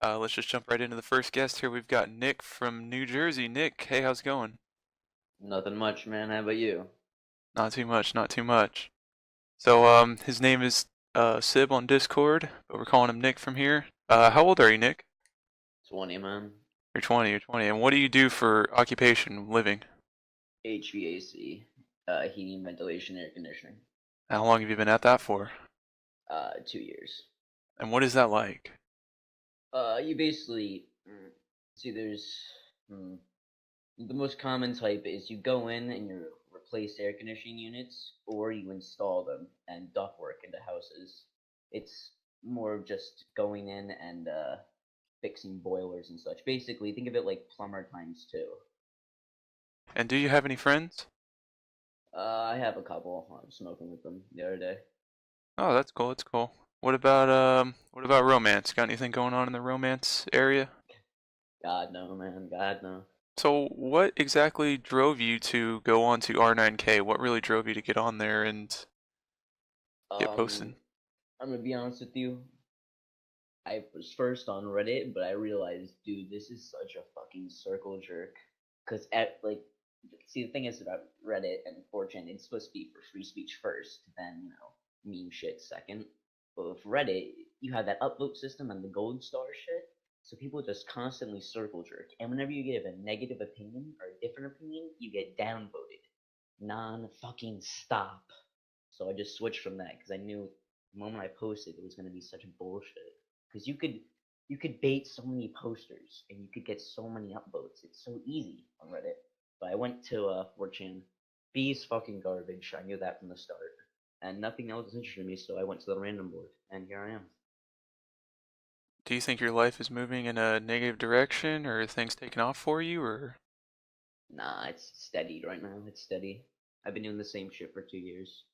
Let's just jump right into the first guest here. We've got Nick from New Jersey. Nick, hey, how's it going? Nothing much, man. How about you? Not too much, not too much. So, his name is Sib on Discord, but we're calling him Nick from here. How old are you, Nick? 20, man. You're 20, you're 20. And what do you do for occupation, living? HVAC, heating, ventilation, air conditioning. How long have you been at that for? 2 years. And what is that like? You basically see. Mm, the most common type is you go in and you replace air conditioning units, or you install them and ductwork into houses. It's more of just going in and fixing boilers and such. Basically, think of it like plumber times two. And do you have any friends? I have a couple. I'm smoking with them the other day. Oh, that's cool, that's cool. What about romance? Got anything going on in the romance area? God no, man. God no. So, what exactly drove you to go on to R9K? What really drove you to get on there and get Um, posting? I'm gonna be honest with you. I was first on Reddit, but I realized, dude, this is such a fucking circle jerk. Cause see, the thing is about Reddit and 4chan, it's supposed to be for free speech first, then meme shit second. But with Reddit, you have that upvote system and the gold star shit, so people just constantly circle jerk. And whenever you give a negative opinion or a different opinion, you get downvoted, non fucking stop. So I just switched from that because I knew the moment I posted it was gonna be such bullshit. Because you could bait so many posters and you could get so many upvotes. It's so easy on Reddit. But I went to 4chan. B's fucking garbage. I knew that from the start. And nothing else interested me, so I went to the random board, and here I am. Do you think your life is moving in a negative direction, or are things taking off for you, or? Nah, it's steady right now. It's steady. I've been doing the same shit for 2 years.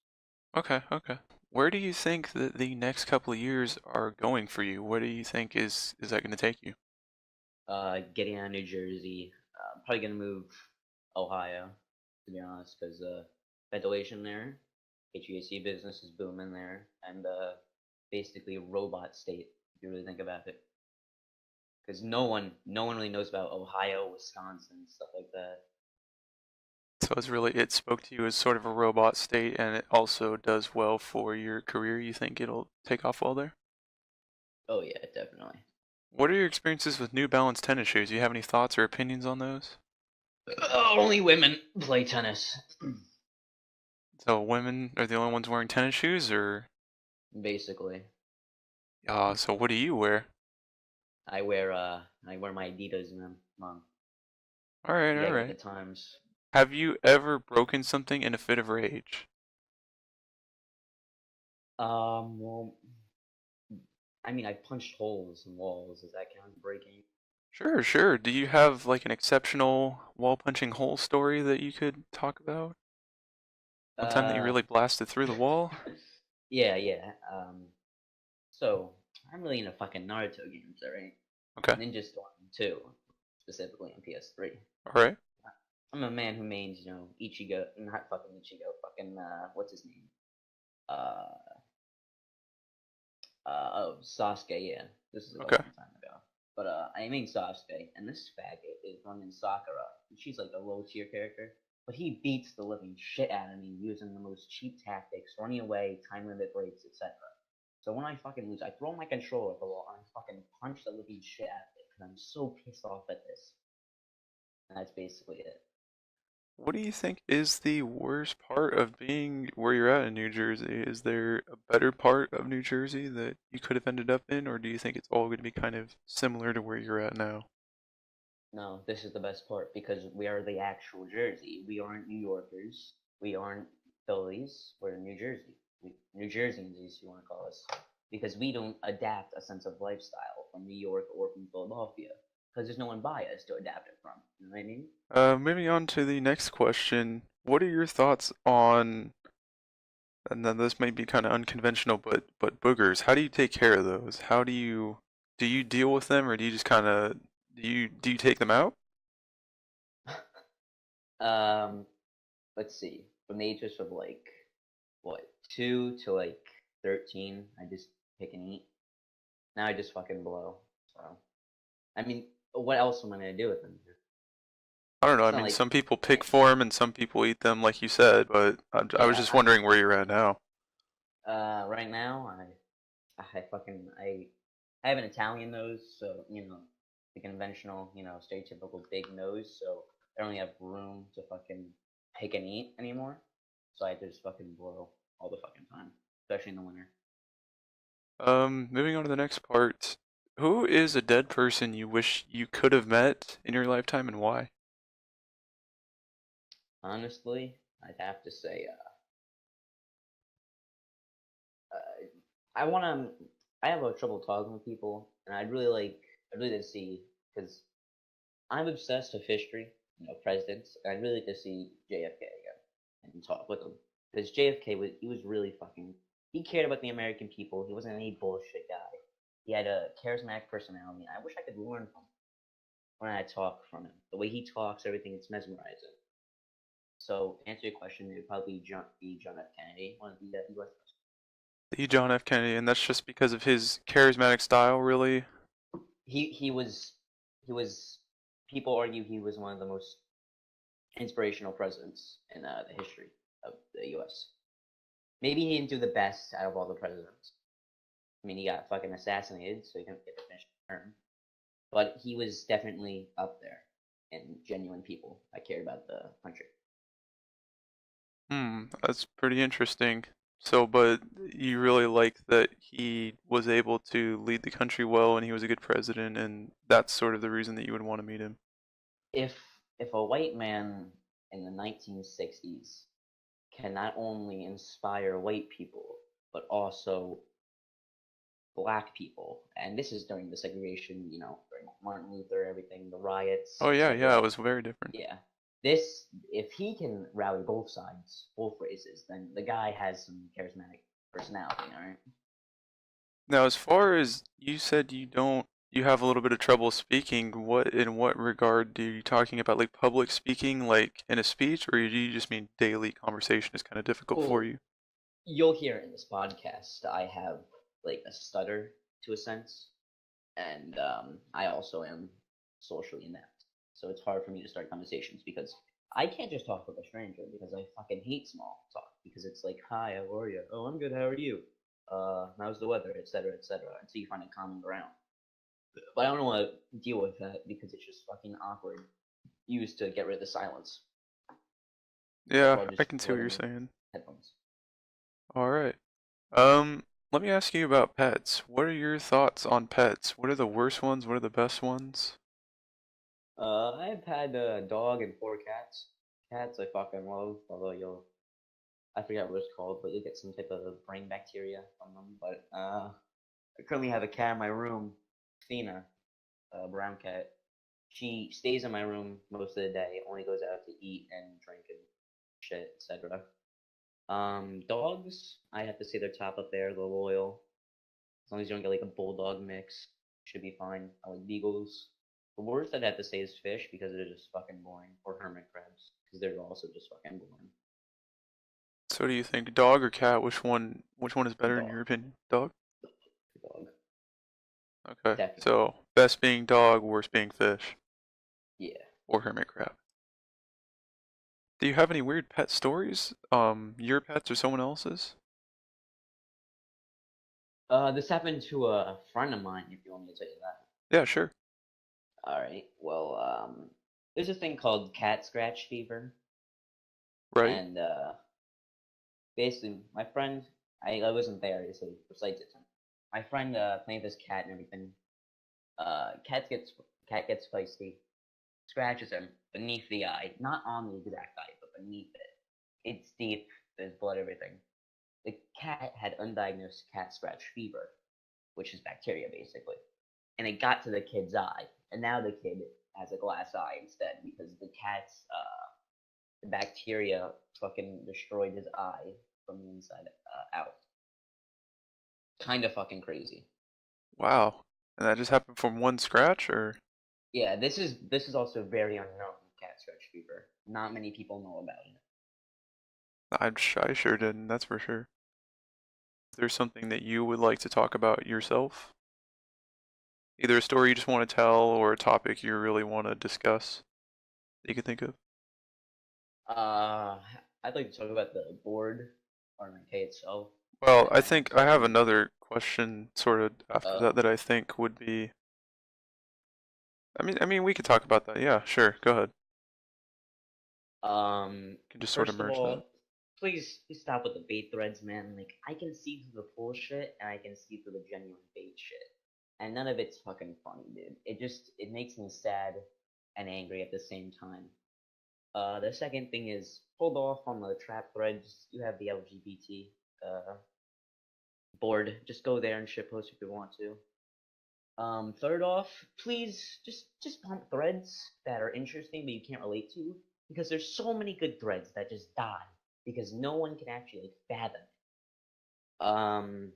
Okay, okay. Where do you think that the next couple of years are going for you? What do you think is that going to take you? Getting out of New Jersey. Probably gonna move Ohio, to be honest, because ventilation there, HVAC business is booming there, and basically a robot state if you really think about it. Because no one really knows about Ohio, Wisconsin, stuff like that. So it spoke to you as sort of a robot state, and it also does well for your career. You think it'll take off well there? Oh yeah, definitely. What are your experiences with New Balance tennis shoes? Do you have any thoughts or opinions on those? Only women play tennis, So women are the only ones wearing tennis shoes, or basically. so what do you wear? I wear my Adidas, man. Mom, All right, you all gotta get with right. the times. Have you ever broken something in a fit of rage? Well, I mean, I punched holes in walls. Does that count as breaking? Sure, sure. Do you have like an exceptional wall punching hole story that you could talk about? One time that you Uh, really blasted through the wall? yeah, yeah. So I'm really into fucking Naruto games, alright? Okay. Ninja Storm 2, specifically on PS3. All right. I'm a man who mains, Ichigo, not fucking Ichigo, fucking, what's his name? Uh, oh, Sasuke, yeah. This is like a Okay. long time ago. But, I main Sasuke, and this faggot is running Sakura, and she's like a low tier character. But he beats the living shit out of me using the most cheap tactics, running away, time limit breaks, etc. So when I fucking lose, I throw my controller at the wall and I fucking punch the living shit out of it because I'm so pissed off at this. And that's basically it. What do you think is the worst part of being where you're at in New Jersey? Is there a better part of New Jersey that you could have ended up in, or do you think it's all going to be kind of similar to where you're at now? No, this is the best part because we are the actual Jersey. We aren't New Yorkers. We aren't Phillies. We're New Jersey. New Jerseyans, as you want to call us, because we don't adapt a sense of lifestyle from New York or from Philadelphia because there's no one by us to adapt it from. You know what I mean? Moving on to the next question. What are your thoughts on, and then this might be kind of unconventional, but boogers. How do you take care of those? Do you deal with them, or do you just kind of do you take them out? um, let's see. From the ages of like what 2 to like 13, I just pick and eat. Now I just fucking blow. So. I mean, what else am I gonna do with them? I don't know. I It's not mean, like some people I, pick for them and some people eat them, like you said. But I was yeah. just wondering where you're at now. Right now, I have an Italian nose, so the conventional, stereotypical big nose. So I don't really have room to fucking pick and eat anymore. So I just fucking blow all the fucking time, especially in the winter. Moving on to the next part. Who is a dead person you wish you could have met in your lifetime and why? Honestly, I'd have to say, I want to. I have a trouble talking with people, and I'd really like to see because I'm obsessed with history, presidents, and I'd really like to see JFK again and talk with him because JFK was really fucking. He cared about the American people. He wasn't any bullshit guy. He had a charismatic personality. And I wish I could learn from him when I talk from him. The way he talks, everything, it's mesmerizing. So, to answer your question, it would probably be John F. Kennedy, one of the U.S. The John F. Kennedy, and that's just because of his charismatic style, really. He was people argue he was one of the most inspirational presidents in the history of the U.S. Maybe he didn't do the best out of all the presidents. I mean, he got fucking assassinated, so he didn't get to finish the term. But he was definitely up there in genuine people that cared about the country. That's pretty interesting. So, but you really like that he was able to lead the country well and he was a good president, and that's sort of the reason that you would want to meet him. If if a white man in the 1960s can not only inspire white people but also black people, and this is during the segregation, during Martin Luther, everything, the riots, Oh yeah, yeah, it etc. was very different. Yeah, this if he can rally both sides, both races, then the guy has some charismatic personality. All right. Now, as far as you said you have a little bit of trouble speaking, in what regard are you talking about, like public speaking, like in a speech, or do you just mean daily conversation is kind of difficult for Well, you? you'll hear in this podcast I have like a stutter to a sense, and I also am socially inept. So it's hard for me to start conversations because I can't just talk with a stranger because I fucking hate small talk because it's like, hi, how are you? Oh, I'm good. How are you? How's the weather, etc., etc. Until you find a common ground. But I don't want to deal with that because it's just fucking awkward. Used to get rid of the silence. So Yeah, I'll I just can see throw what it you're in saying. headphones. All right. Let me ask you about pets. What are your thoughts on pets? What are the worst ones? What are the best ones? I've had a dog and four cats. Cats I fucking love, although I forget what it's called, but you'll get some type of brain bacteria from them. But I currently have a cat in my room, Athena, a brown cat. She stays in my room most of the day, only goes out to eat and drink and shit, etc. Dogs, I have to say they're top up there, they're loyal. As long as you don't get like a bulldog mix, should be fine. I like beagles. The worst I'd have to say is fish because they're just fucking boring, or hermit crabs because they're also just fucking boring. So do you think dog or cat? Which one is better in your Dog, opinion? Dog? dog, Okay. definitely. So best being dog, worst being fish Yeah. or hermit crab. Do you have any weird pet stories? Your pets or someone else's? This happened to a friend of mine. If you want me to tell you that. Yeah, sure. All right. Well, there's a thing called cat scratch fever, Right. and basically, my friend, I wasn't there, so recites it to me. My friend playing with this cat and everything. Cat gets feisty, scratches him beneath the eye, not on the exact eye, but beneath it. It's deep. There's blood, everything. The cat had undiagnosed cat scratch fever, which is bacteria basically, and it got to the kid's eye, and now the kid has a glass eye instead because the cat's the bacteria fucking destroyed his eye from the inside out. Kind of fucking crazy. Wow. And that just happened from one scratch, or Yeah, this is also very unknown cat scratch fever. Not many people know about it. I sure didn't. That's for sure. Is there something that you would like to talk about yourself? Either a story you just want to tell or a topic you really want to discuss that you can think of. Uh, I'd like to talk about the board RMK itself, Well, I and think I have another question sort of after uh, that that I think would be. I mean, we could talk about that. Yeah, sure. Go ahead. You can just sort of first of merge that. all, please stop with the bait threads, man. Like I can see through the bullshit and I can see through the genuine bait shit, and none of it's fucking funny, dude. It makes me sad and angry at the same time. The second thing is hold off on the trap threads. You have the LGBT board. Just go there and shitpost if you want to. Third off, please just pump threads that are interesting but you can't relate to because there's so many good threads that just die because no one can actually like fathom it.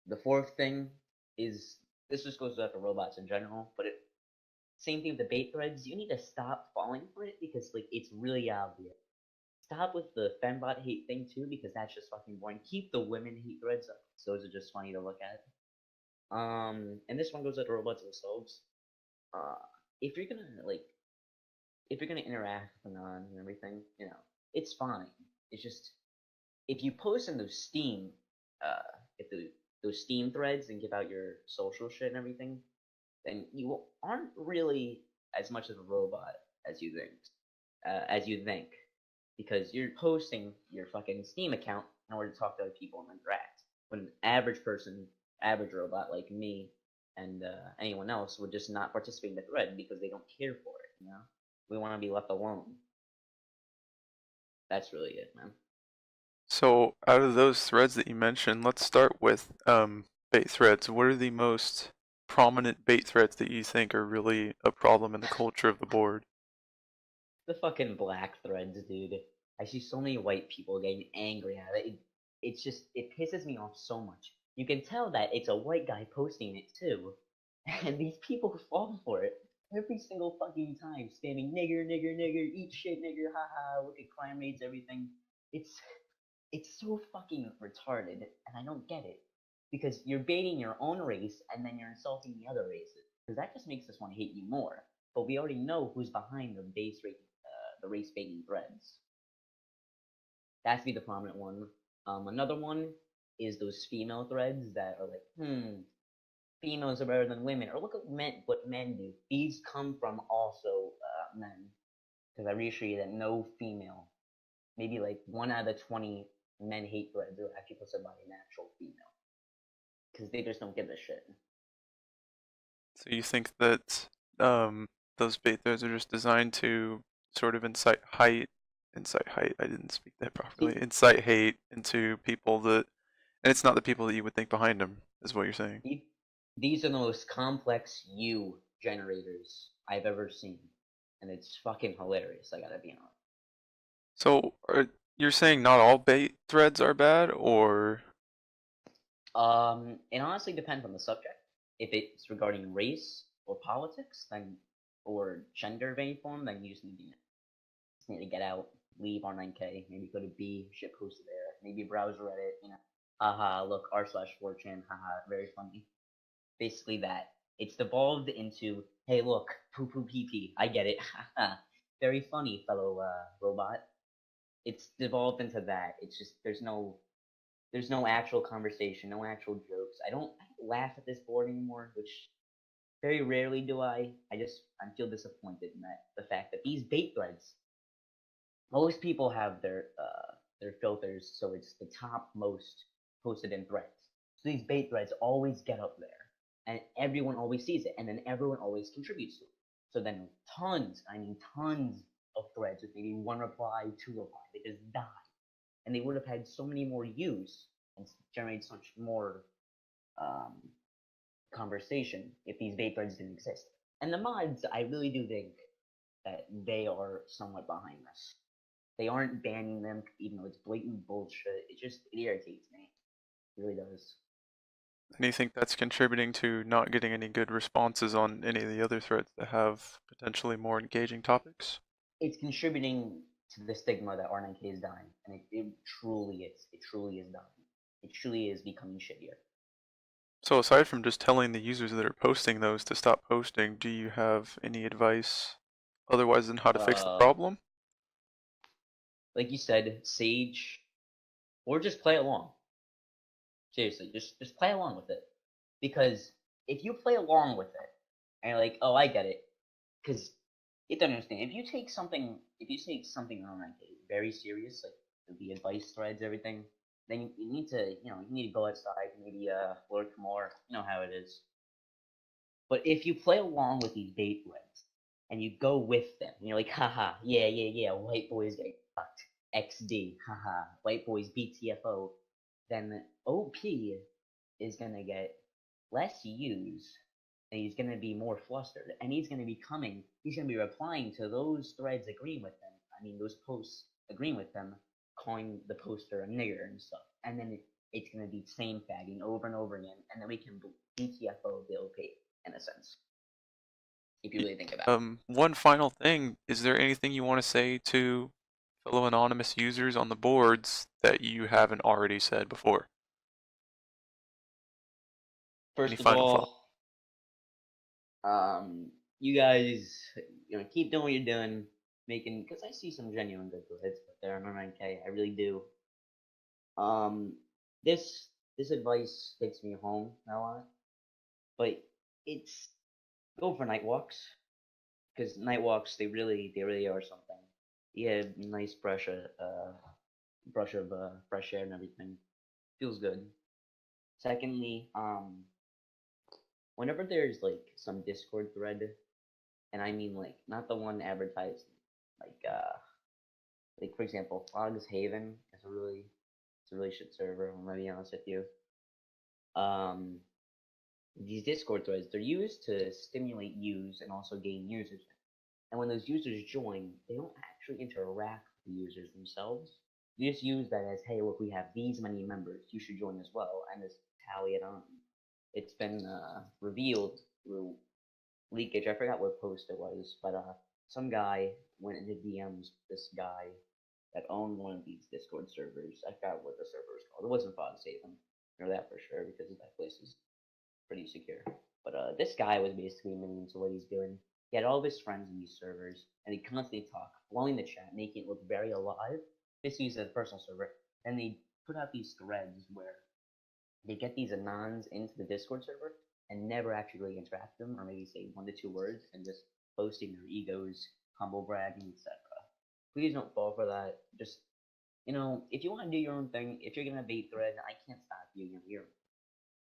The fourth thing is this just goes out to robots in general, but same thing with the bait threads. You need to stop falling for it because like it's really obvious. Stop with the fembot hate thing too because that's just fucking boring. Keep the women hate threads up. Those are just funny to look at. And this one goes out to robots themselves. Uh, if you're gonna like, if you're gonna interact with Anon and everything, it's fine. It's just if you post in those Steam, if those Steam threads and give out your social shit and everything, then you aren't really as much of a robot as you think. Because you're posting your fucking Steam account in order to talk to other people and interact. When an average person, average robot like me, and anyone else would just not participate in the thread because they don't care for it. We want to be left alone. That's really it, man. So, out of those threads that you mentioned, let's start with bait threads. What are the most prominent bait threads that you think are really a problem in the culture of the board? The fucking black threads, dude. I see so many white people getting angry at it. It's just it pisses me off so much. You can tell that it's a white guy posting it too, and these people fall for it every single fucking time, spamming nigger, nigger, nigger, eat shit, nigger, haha, look at crime rates, everything. It's it's so fucking retarded, and I don't get it because you're baiting your own race and then you're insulting the other races because that just makes us want to hate you more. But we already know who's behind the race baiting threads. That has to be the prominent one. Another one is those female threads that are like, females are better than women, or look at what men do. These come from also men, because I reassure you that no female, maybe like 1 out of 20 men hate threads are actually posted by an actual female, because they just don't give a shit. So you think that those bait threads are just designed to sort of incite hate. I didn't speak that properly. See, Incite hate into people that, and it's not the people that you would think behind them, is what you're saying. these are the most complex U generators I've ever seen, and it's fucking hilarious. I gotta be honest. So you're saying not all bait threads are bad, or It honestly depends on the subject. If it's regarding race or politics, then or gender of any form, then you just need to get out, leave R9K, maybe go to B, ship post there, maybe browse Reddit. Haha, look, r/4chan, haha, very funny. Basically that. It's devolved into, hey, look, poo poo pee pee. I get it, haha. Very funny, fellow robot. It's devolved into that. It's just there's no actual conversation, no actual jokes. I don't laugh at this board anymore, which very rarely do I. I feel disappointed in that the fact that these bait threads, most people have their filters, so it's the top most posted in threads. So these bait threads always get up there, and everyone always sees it, and then everyone always contributes to it. So then tons of threads with maybe one reply, two reply, they just die and they would have had so many more views and generated so much more um, conversation if these vape threads didn't exist. And the mods, I really do think that they are somewhat behind this. They aren't banning them, even though it's blatant bullshit. It irritates me. It really does. and you think that's contributing to not getting any good responses on any of the other threads that have potentially more engaging topics? It's contributing to the stigma that R9K is dying, and it truly is. It truly is dying. It truly is becoming shittier. So aside from just telling the users that are posting those to stop posting, do you have any advice otherwise than how to fix the Uh, problem? like you said, Sage, or just play along. Seriously, just play along with it, because if you play along with it and you're like, oh, I get it, because you have to understand, if you take something on like very serious, like the advice threads, everything, then you need to, you need to go outside, maybe lurk more. You know how it is. But if you play along with these bait threads and you go with them, and you're like, haha, yeah, yeah, yeah, white boys get fucked, XD, haha, white boys BTFO, then OP is gonna get less use, and he's gonna be more flustered, and he's gonna be replying to those threads agreeing with them. I mean, those posts agreeing with them, calling the poster a nigger and stuff, and then it's gonna be the same fagging over and over again, and then we can BTFO the OP in a sense, if you really think about it. One final thing, is there anything you want to say to fellow anonymous users on the boards that you haven't already said before? Any First of final thought? all, you guys, keep doing what you're doing, because I see some genuine good threads out there on 9K. I really do. Um, this this advice hits me home a lot, but it's go for night walks, because night walks they really are something. Yeah, nice brush of fresh air and everything feels good. Secondly, whenever there's like some Discord thread, and I mean like not the one advertised, like for example, Fogs Haven is a really shit server. I'm gonna be honest with you. Um, these Discord threads, they're used to stimulate use and also gain users. And when those users join, they don't actually interact with the users themselves. You just use that as, hey, look, we have these many members. You should join as well, and just tally it on. It's been revealed through leakage. I forgot what post it was, but some guy went into DMs this guy that owned one of these Discord servers. I forgot what the server was called. It wasn't Fog Saving. I know that for sure because that place is pretty secure. But this guy was basically mean to what he's doing. He had all of his friends in these servers, and he constantly talk, blowing the chat, making it look very alive. This is a personal server, and they put out these threads where they get these anons into the Discord server and never actually really interact with them, or maybe say 1 to 2 words, and just boasting their egos, humble bragging, etc. Please don't fall for that. Just if you want to do your own thing, if you're gonna bait thread, I can't stop you. You're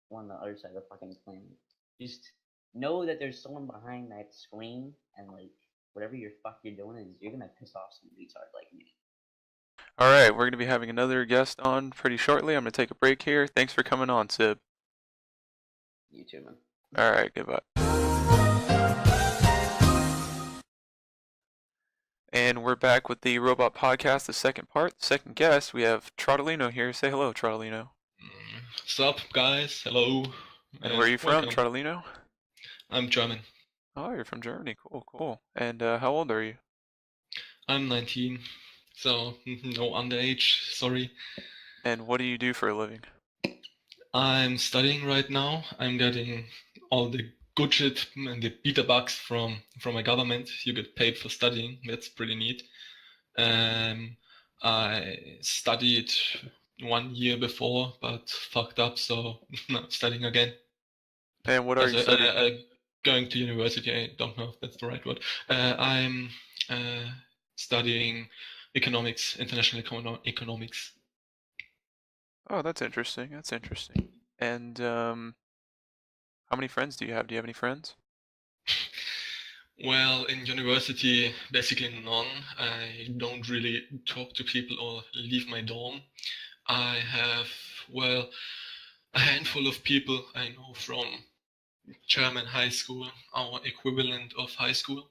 on the other side of the fucking planet. Just know that there's someone behind that screen, and like whatever your fuck you're doing is you're gonna piss off some retard like me. Alright, we're going to be having another guest on pretty shortly. I'm going to take a break here. Thanks for coming on, Sib. You too, man. Alright, goodbye. And we're back with the Robot Podcast, the second part. The second guest, we have Trotellino here. Say hello, Trotellino. Sup, guys? Hello. And where are you from, welcome. Trotellino? I'm German. Oh, you're from Germany. Cool, cool. And how old are you? I'm 19, so no underage, sorry. And what do you do for a living? I'm studying right now. I'm getting all the good shit and the beta bucks from my government. You get paid for studying. That's pretty neat. I studied 1 year before, but fucked up, so I'm studying again. And what are you studying? Going to university, I don't know if that's the right word. I'm studying economics, international economics. Oh, that's interesting. That's interesting. And how many friends do you have? Do you have any friends? Well, in university, basically none. I don't really talk to people or leave my dorm. I have, well, a handful of people I know from German high school, our equivalent of high school.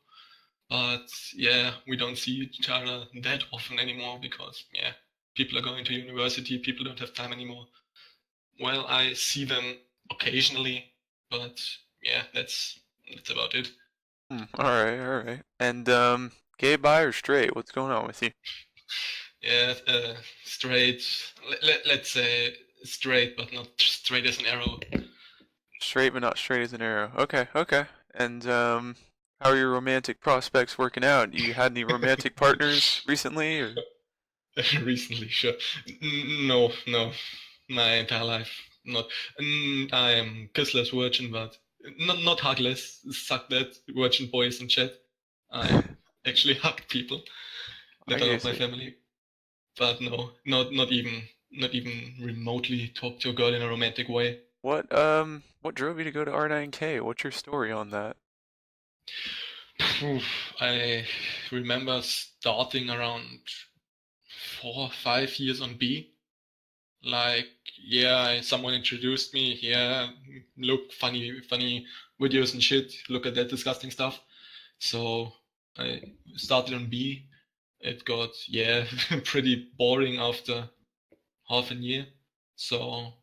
But yeah, we don't see each other that often anymore because, yeah, people are going to university, people don't have time anymore. Well, I see them occasionally, but yeah, that's about it. Alright, alright. And gay, bi, or straight? What's going on with you? Yeah, straight. Let's say straight, but not straight as an arrow. Straight but not straight as an arrow. Okay, okay. And how are your romantic prospects working out? You had any romantic partners recently, or? Recently, sure. No, no, my entire life, not. I am kissless virgin, but not hugless. Suck that, virgin boys in chat. I actually hugged people I that are not guess my it. family, but no, not even remotely talk to a girl in a romantic way. What drove you to go to R9K? What's your story on that? Phew, I remember starting around 4 or 5 years on B. Like, yeah, someone introduced me. Yeah, look, funny videos and shit. Look at that disgusting stuff. So I started on B. It got, yeah, pretty boring after half a year. So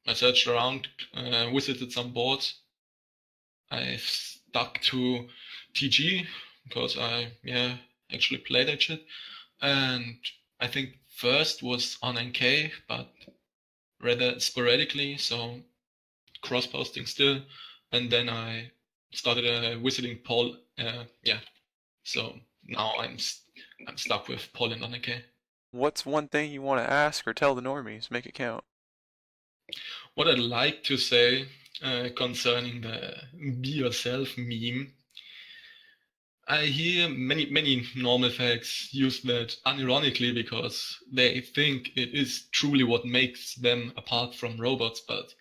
I searched around, visited some boards. I stuck to TG because I, yeah, actually played that shit. And I think first was on NK, but rather sporadically, so cross posting still. And then I started visiting Paul. Yeah, so now I'm stuck with Paul and Anneke. What's one thing you want to ask or tell the normies? Make it count. What I'd like to say concerning the be yourself meme, I hear many normal facts use that unironically because they think it is truly what makes them apart from robots, but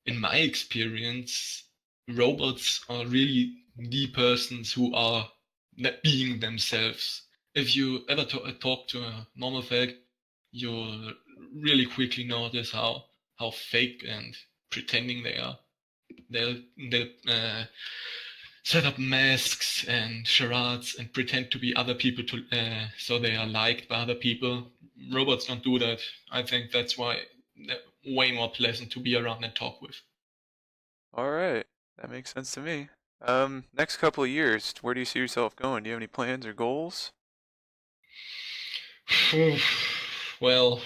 in my experience, robots are really the persons who are being themselves. If you ever talk to a normal fag, you'll really quickly notice how fake and pretending they are. They'll set up masks and charades and pretend to be other people so they are liked by other people. Robots don't do that. I think that's why they're way more pleasant to be around and talk with. All right, that makes sense to me. Next couple of years, where do you see yourself going? Do you have any plans or goals? Well,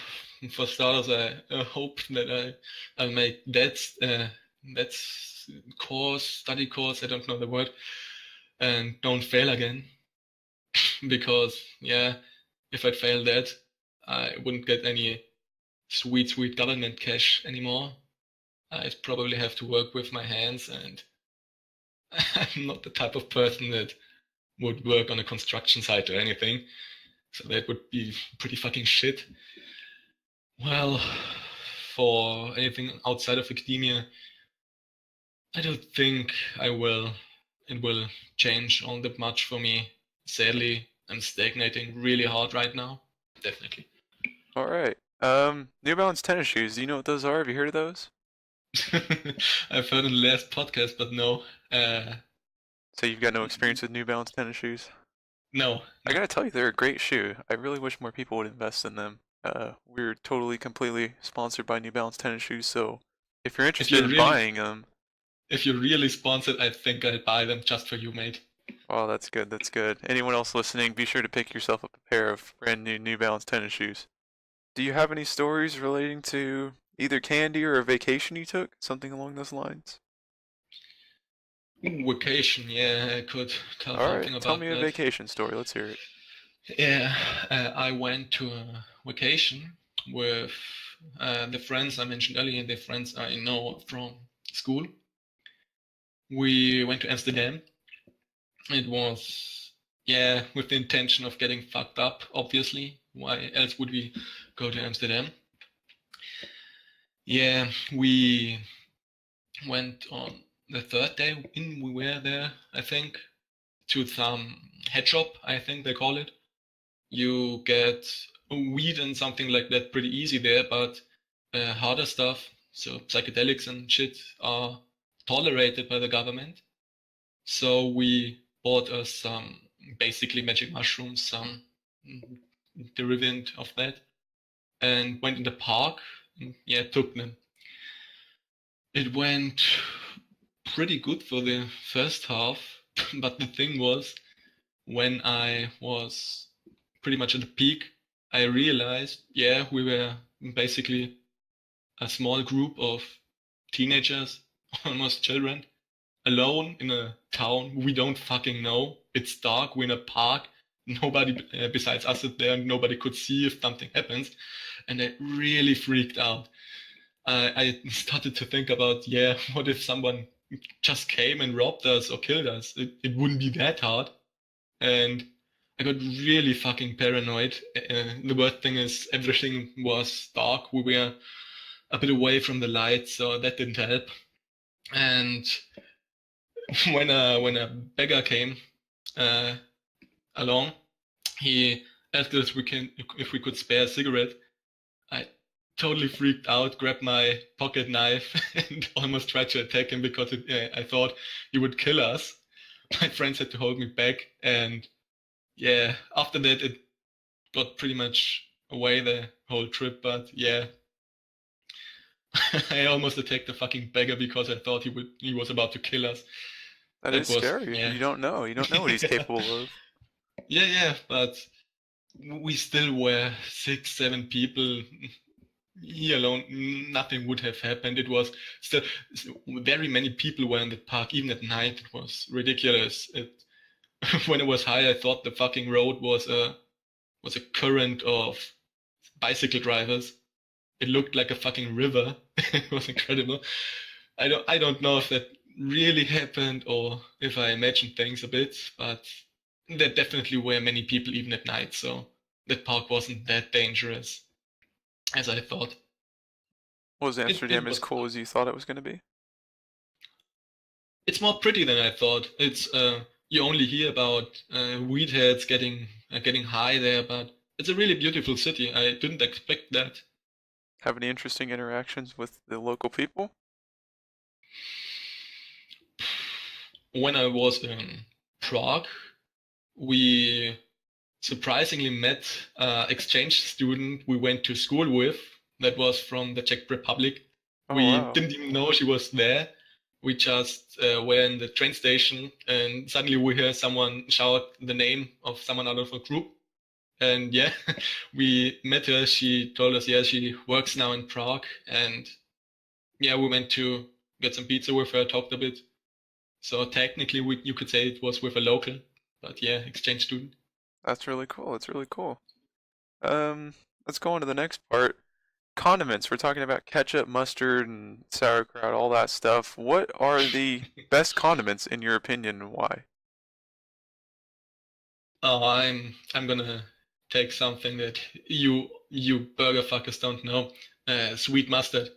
for starters, I hope that I make that's study course. I don't know the word, and don't fail again. Because yeah, if I'd fail that, I wouldn't get any sweet government cash anymore. I'd probably have to work with my hands, and I'm not the type of person that would work on a construction site or anything. So that would be pretty fucking shit. Well, for anything outside of academia, I don't think I will. It will change all that much for me. Sadly, I'm stagnating really hard right now. Definitely. All right. New Balance tennis shoes. Do you know what those are? Have you heard of those? I've heard in the last podcast, but no. So you've got no experience with New Balance tennis shoes? No, I no. gotta tell you, they're a great shoe. I really wish more people would invest in them. We're totally, completely sponsored by New Balance tennis shoes, so if you're If interested you're in really, buying them, if you're really sponsored, I think I'll buy them just for you, mate. oh, that's good, that's good. Anyone else listening, be sure to pick yourself up a pair of brand new New Balance tennis shoes. Do you have any stories relating to either candy or a vacation you took? Something along those lines? Ooh, vacation, yeah, I could tell Alright, something tell about me a that. vacation story. Let's hear it. Yeah, I went to a vacation with the friends I mentioned earlier, the friends I know from school. We went to Amsterdam. It was, yeah, with the intention of getting fucked up, obviously. Why else would we go to Amsterdam? Yeah, we went on the third day in, we were there, I think, to some head shop, I think they call it. You get weed and something like that pretty easy there, but harder stuff, so psychedelics and shit, are tolerated by the government. So we bought us some basically magic mushrooms, some derivative of that, and went in the park. And, yeah, took them. It went pretty good for the first half, but the thing was, when I was pretty much at the peak, I realized, yeah, we were basically a small group of teenagers almost children, alone in a town we don't fucking know. It's dark. We're in a park. Nobody besides us is there. Nobody could see if something happens, and I really freaked out. I started to think about, yeah, what if someone just came and robbed us or killed us? It wouldn't be that hard. And I got really fucking paranoid. The worst thing is everything was dark. We were a bit away from the light, so that didn't help. And when a beggar came along, he asked us if we could spare a cigarette. I totally freaked out, grabbed my pocket knife, and almost tried to attack him because I thought he would kill us. My friends had to hold me back, and yeah, after that it got pretty much away the whole trip. But yeah, I almost attacked the fucking beggar because I thought he was about to kill us. That That is was, scary. yeah. You don't know. You don't know what he's capable of. Yeah, but we still were 6, 7 people. He alone, nothing would have happened. It was still very many people were in the park, even at night. It was ridiculous. When it was high, I thought the fucking road was a current of bicycle drivers. It looked like a fucking river. It was incredible. I don't know if that really happened or if I imagined things a bit, but there definitely were many people even at night, so that park wasn't that dangerous as I thought. Was Amsterdam It as was cool fun. as you thought it was going to be? It's more pretty than I thought. It's you only hear about weed heads getting high there, but it's a really beautiful city. I didn't expect that. Have any interesting interactions with the local people? When I was in Prague, we surprisingly met an exchange student we went to school with that was from the Czech Republic. Oh, We wow. didn't even know she was there. We just were in the train station, and suddenly we hear someone shout the name of someone out of a group. And yeah, we met her. She told us, yeah, she works now in Prague. And yeah, we went to get some pizza with her, talked a bit. So technically, you could say it was with a local, but yeah, exchange student. That's really cool. That's really cool. Um, let's go on to the next part. Condiments. We're talking about ketchup, mustard, and sauerkraut, all that stuff. What are the best condiments in your opinion and why? I'm gonna take something that you burger fuckers don't know. Sweet mustard.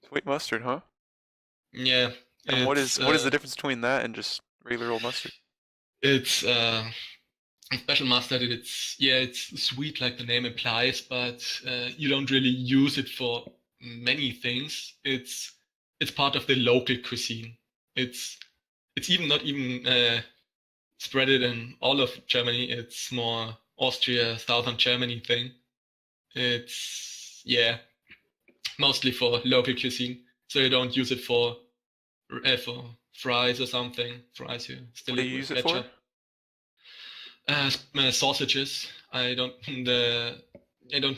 Sweet mustard, huh? Yeah, And it's what is the difference between that and just regular old mustard? it's a special mustard. It's sweet like the name implies, but you don't really use it for many things. It's part of the local cuisine. It's it's even not even spread it in all of Germany. It's more Austria, southern Germany thing. It's yeah, mostly for local cuisine. So you don't use it for fries or something. Fries you What still do you eat with use it for? ketchup. Sausages. I don't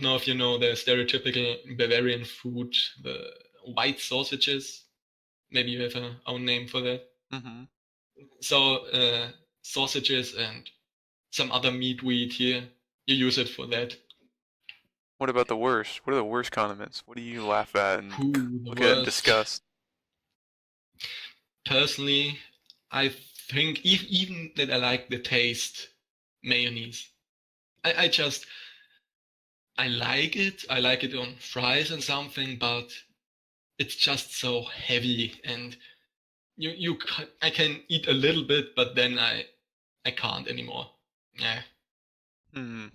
know if you know the stereotypical Bavarian food, the white sausages. Maybe you have a own name for that. Mm-hmm. So sausages and some other meat we eat here, you use it for that. What about the worst? What are the worst condiments? What do you laugh at and Ooh, the look at in worst. disgust? Personally, I think even that I like the taste mayonnaise. I just I like it. I like it on fries and something, but it's just so heavy and I can eat a little bit, but then I can't anymore. Yeah. Hmm.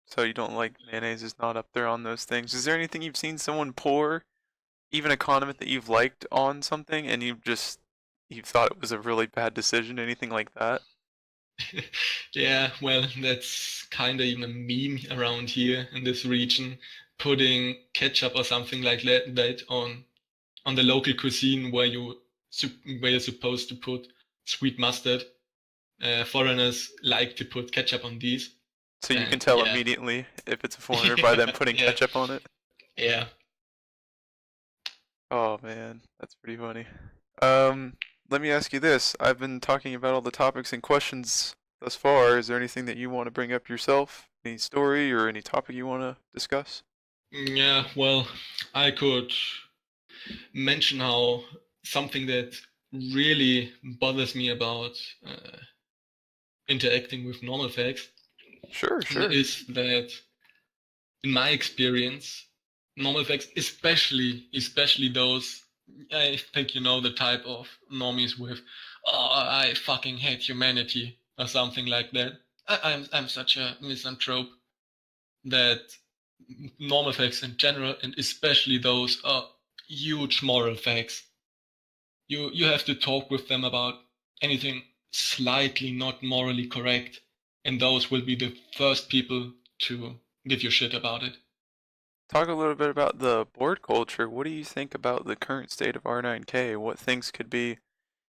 So you don't like mayonnaise is not up there on those things. Is there anything you've seen someone pour, even a condiment that you've liked on something, and you thought it was a really bad decision? Anything like that? Yeah, well, that's kind of even a meme around here in this region, putting ketchup or something like that on the local cuisine where you're supposed to put sweet mustard. Foreigners like to put ketchup on these, So you can and tell yeah, immediately if it's a foreigner by them putting yeah, ketchup on it. yeah. Oh man, that's pretty funny. Let me ask you this. I've been talking about all the topics and questions thus far. Is there anything that you want to bring up yourself? Any story or any topic you want to discuss? Yeah, well, I could mention how something that really bothers me about interacting with normal facts Sure, sure. is that, in my experience, normal facts, especially those, I think you know the type of normies with, oh, I fucking hate humanity or something like that. I'm such a misanthrope that normal facts in general, and especially those, are huge moral facts. You have to talk with them about anything slightly not morally correct, and those will be the first people to give you shit about it. Talk a little bit about the board culture. What do you think about the current state of R9K? What things could be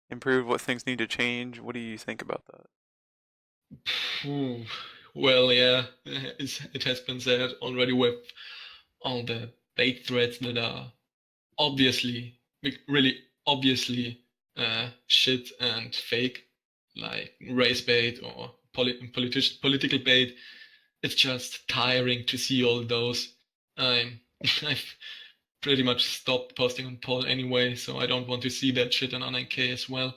improved? What things need to change? What do you think about that? Phew. Well, yeah, it has been said already with all the bait threads that are obviously, really obviously shit and fake, like race bait or political bait. It's just tiring to see all those. I've pretty much stopped posting on Paul anyway, so I don't want to see that shit on 9K as well.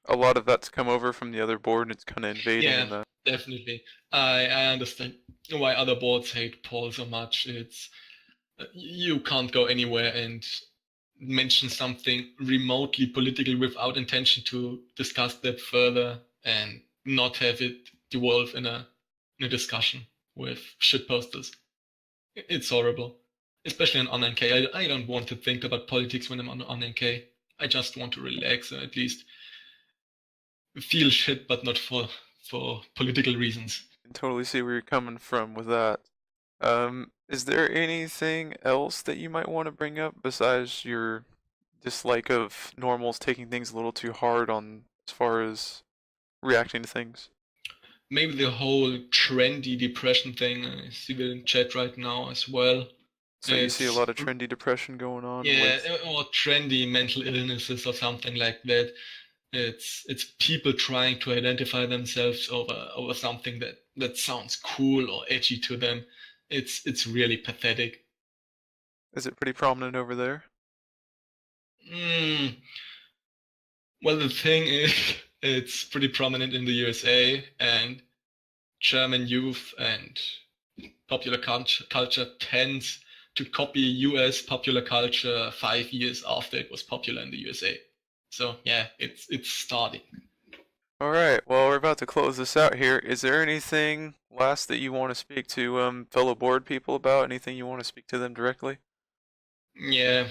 A lot of that's come over from the other board and it's kind of invading in Yeah, the. definitely. I understand why other boards hate Paul so much. It's you can't go anywhere and mention something remotely political without intention to discuss that further and not have it devolve in a discussion with shit posters. It's horrible, especially on 9K. I don't want to think about politics when I'm on 9K. I just want to relax or at least feel shit, but not for political reasons. I can totally see where you're coming from with that. Is there anything else that you might want to bring up besides your dislike of normals taking things a little too hard on as far as reacting to things? Maybe the whole trendy depression thing. I see that in chat right now as well. So you see a lot of trendy depression going on yeah, with. or trendy mental illnesses or something like that. It's people trying to identify themselves over something that sounds cool or edgy to them. It's really pathetic. Is it pretty prominent over there? Mm, well, the thing is, it's pretty prominent in the USA, and German youth and popular culture tends to copy US popular culture 5 years after it was popular in the USA. So yeah, it's starting. Alright, well, we're about to close this out here. Is there anything last that you want to speak to fellow board people about? Anything you want to speak to them directly? Yeah,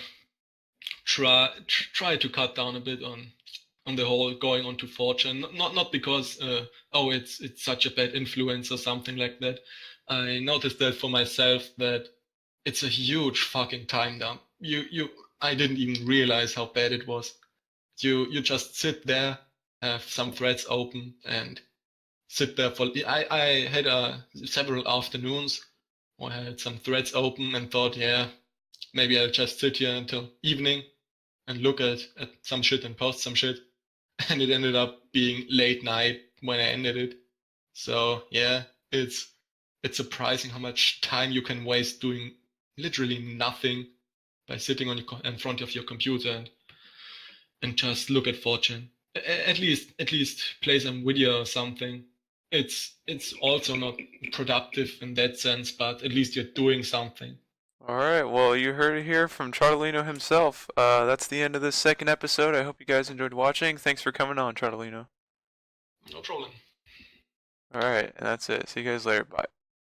try to cut down a bit on the whole going on to fortune. Not because oh it's such a bad influence or something like that. I noticed that for myself that it's a huge fucking time dump. You I didn't even realize how bad it was. You just sit there, have some threads open, and sit there for. I had several afternoons where I had some threads open and thought, yeah, maybe I'll just sit here until evening and look at some shit and post some shit. And it ended up being late night when I ended it. So yeah, it's surprising how much time you can waste doing literally nothing by sitting on in front of your computer and just look at fortune. At least play some video or something. It's also not productive in that sense, but at least you're doing something. Alright, well, you heard it here from Trotellino himself. That's the end of this second episode. I hope you guys enjoyed watching. Thanks for coming on, Trotellino. No problem. Alright, and that's it. See you guys later. Bye.